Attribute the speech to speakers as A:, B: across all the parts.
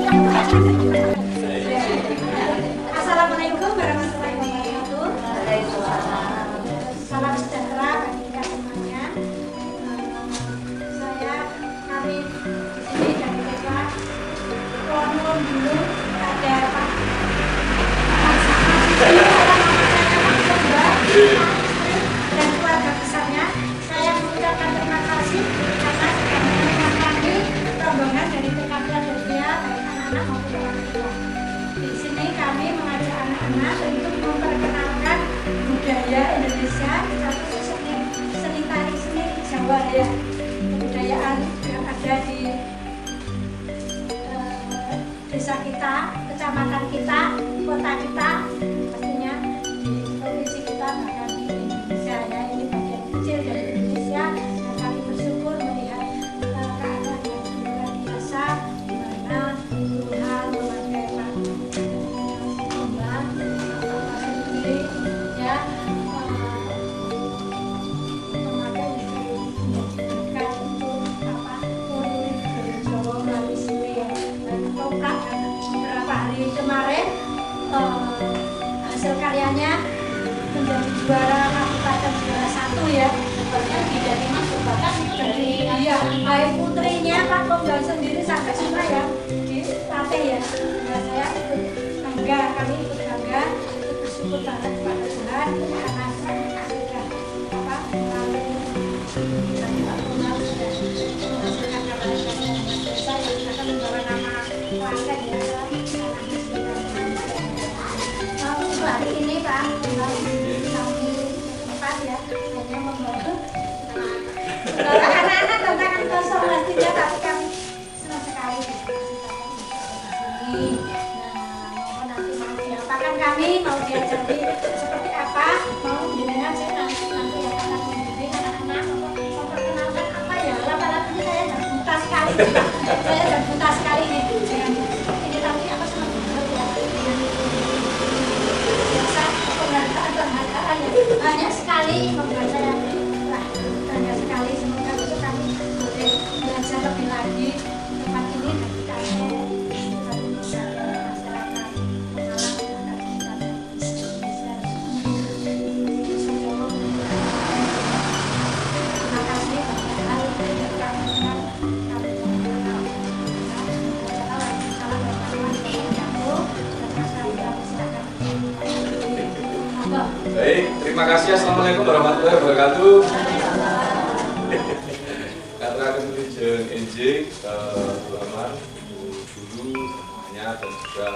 A: Assalamualaikum warahmatullahi wabarakatuh. Salam sejahtera bagi kita semuanya. Kami di sini dari Desa Konun dulu ada Pak dan keluarga besarnya. Saya mengucapkan terima kasih karena sudah menerima kami rombongan dari PKK Delvia, baik anak-anak maupun orang tua. Di sini kami mengajak anak-anak untuk memperkenalkan budaya Indonesia, termasuk seni tari, seni Jawa ya, kebudayaan yang ada di desa kita, kecamatan kita, kota kita, pastinya di provinsi kita, bahkan di Indonesia ya. Ini bagian kecil dari Indonesia dan kami bersyukur melihat keadaan yang luar biasa di mana Tuhan memakai kemarin hasil karyanya menjadi juara kabupaten juara 1 ya. Dari masuk bahkan dari baik putrinya Pak Lomba sendiri sampai semua ya dilatih ya. Nah, saya ikut bangga, kami ikut bangga, ikut bersyukur banget kepada Tuhan karena sudah melalui menghasilkan karya-karya desa yang akan membawa nama keluarga ya. Hari ini Pak, kami tempat ya hanya membantu anak-anak tantangan kosong pastinya, tapi kami senang sekali ini. Nah, nanti mau diapakan kami, mau diajari seperti apa, mau dengan saya nanti yang akan mendidik anak-anak memperkenalkan apa ya. Lama-lama ini saya sudah buta sekali, saya sudah buta sekali nih dengan ini, tapi apa senang banget ya. Penghargaan ya banyak sekali membuat saya bangga sekali. Semoga besok kami boleh belajar lebih lagi tempat ini dan kita masyarakat terima kasih banyak hal yang kami
B: Baik, terima kasih. Assalamualaikum warahmatullahi wabarakatuh. Karena kemudian enjing, selamat guru semuanya dan juga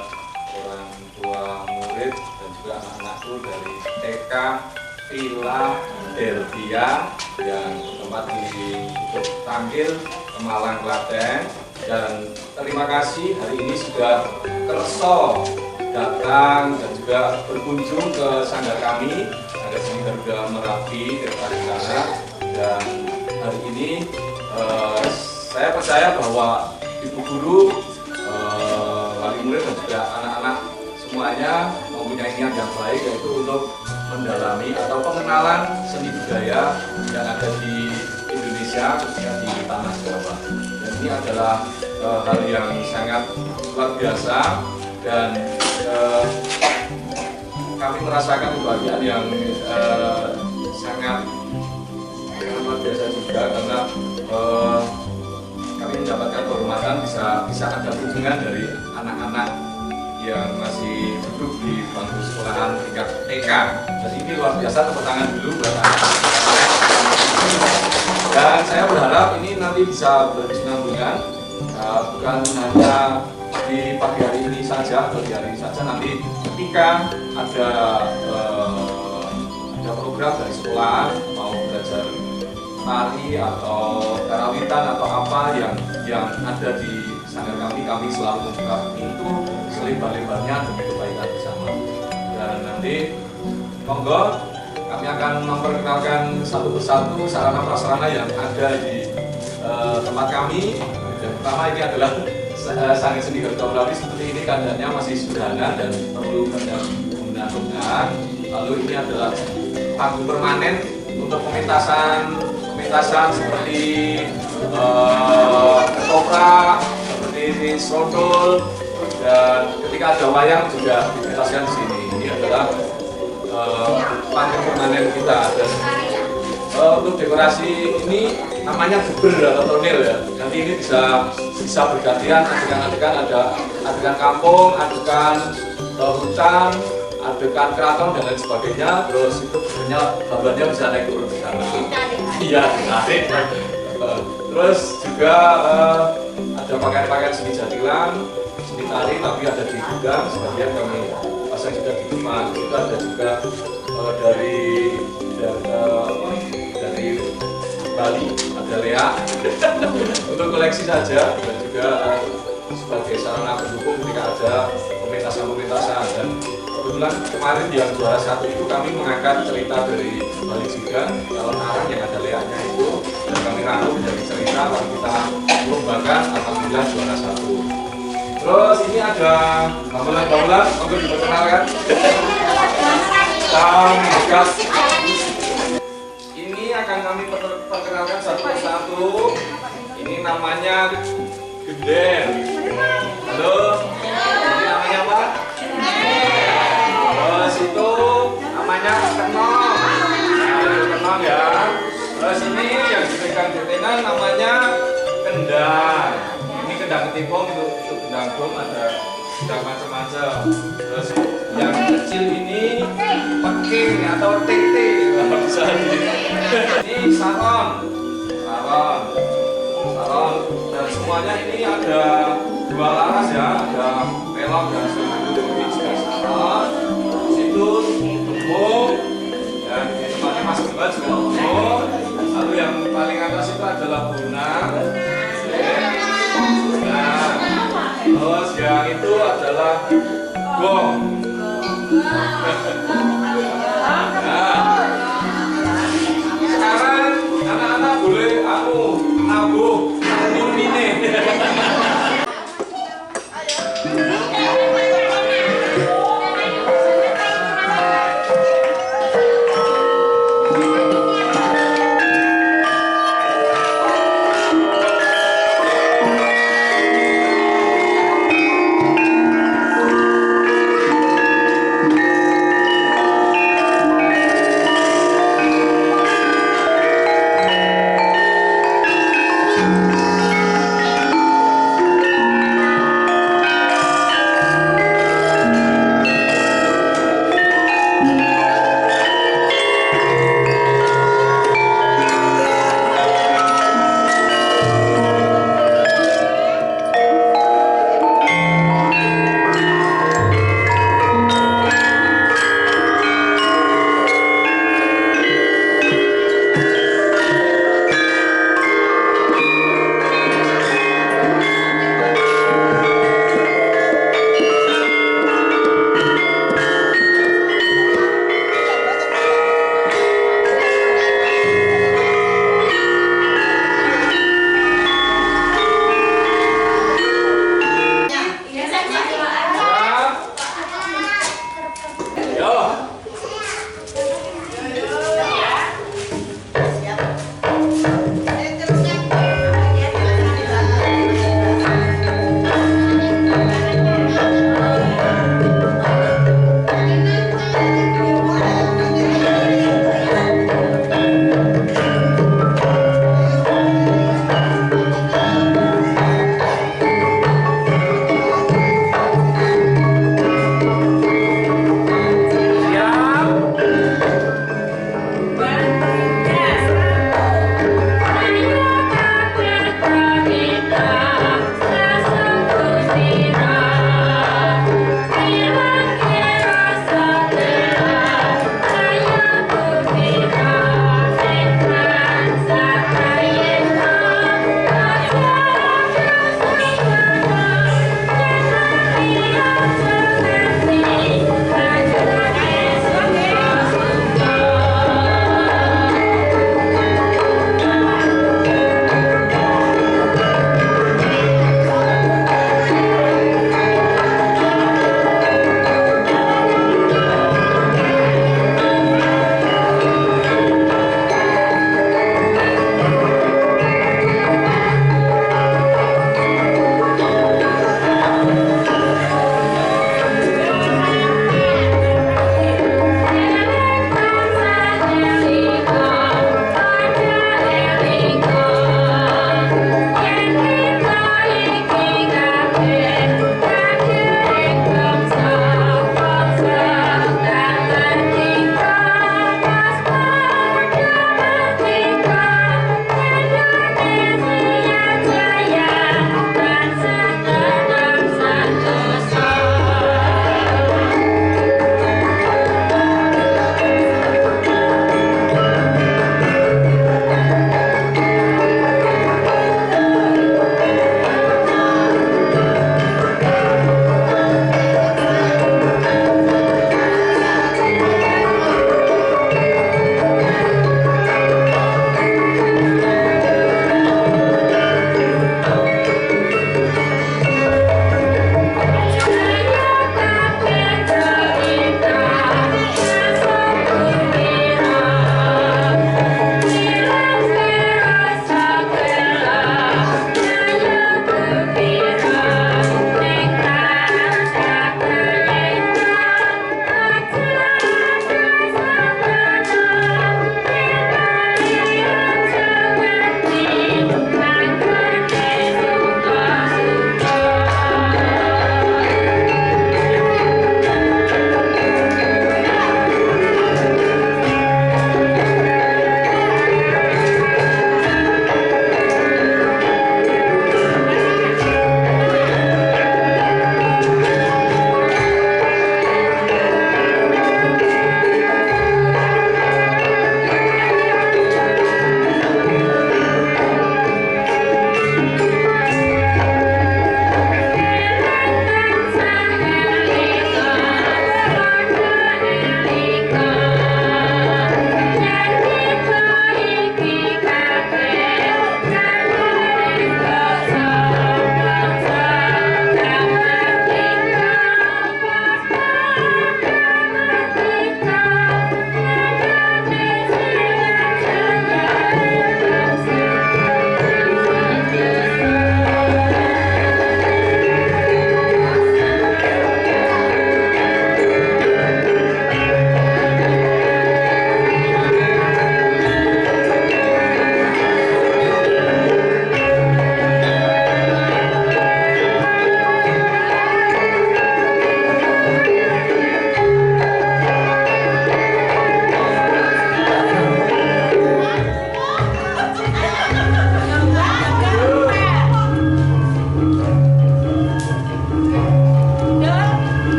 B: orang tua murid dan juga anak-anakku dari TK Philadelphia yang tempat di Tangkil, Malang, Klaten. Dan terima kasih hari ini sudah kerso datang dan juga berkunjung ke sanggar kami, sanggar seni Garuda Merapi Tirta. Dan hari ini saya percaya bahwa ibu guru, wali murid dan juga anak-anak semuanya mempunyai niat yang baik, yaitu untuk mendalami atau pengenalan seni budaya yang ada di Indonesia, khususnya di tanah Jawa. Dan ini adalah hal yang sangat luar biasa. Dan kami merasakan kebahagiaan yang sangat luar biasa juga karena kami mendapatkan kehormatan bisa ada kunjungan dari anak-anak yang masih duduk di bangku sekolahan tingkat TK. Jadi ini luar biasa, tepuk tangan dulu buat anak-anak. Dan saya berharap ini nanti bisa berkesinambungan, bukan hanya di pagi hari ini saja, nanti ketika ada program dari sekolah mau belajar tari atau karawitan atau apa yang ada di sanggar kami selalu membuka pintu selebar-lebarnya demi kebaikan bersama. Dan nanti monggo kami akan memperkenalkan satu persatu sarana prasarana yang ada di tempat kami. Yang pertama ini adalah sanggar seni Garuda Merapi. Seperti ini keadaannya masih sederhana dan perlu pembenahan. Lalu ini adalah panggung permanen untuk pementasan seperti ketoprak, seperti ini srodol, dan ketika ada wayang juga dipentaskan di sini. Ini adalah panggung permanen kita. Dan untuk dekorasi ini namanya geber atau tonil ya. Nanti ini bisa bergantian adegan-adegan, ada adegan kampung, adegan hutan, adegan keraton dan lain sebagainya. Terus itu gambarnya bisa naik turun ke sana. Iya, menarik. Terus juga ada pakaian-pakaian seni jatilan, seni tari, tapi ada di gudang, sebagian kami pasang juga di depan. Itu ada juga dari Bali, ada Lea untuk koleksi saja, dan juga sebagai sarana pendukung ketika ada pementasan. Dan kebetulan kemarin yang juara 1 itu kami mengangkat cerita dari Bali juga, calon arang yang ada Leanya itu, dan kami rangkum dari cerita lalu kita lombakan, alhamdulillah juara 1. Terus ini ada gamelan untuk diperkenalkan. Ini akan kami perkenalkan satu persatu. Ini namanya geden. Halo, ini namanya apa? Terus itu namanya kenong. Kenong ya. Terus ini yang dipegang betenan namanya kendang. Ini kendang ketipung, itu kendang bom, ada kendang macam-macam. Terus yang kecil ini peking atau tete. Ini saron, dan semuanya ini ada 2 laras ya, ada pelok dan seluruh. Ini juga saron, situ gembung, dan di tempatnya Mas Gemba juga gembung. Lalu yang paling atas itu adalah bonang. Nah, terus yang itu adalah gong.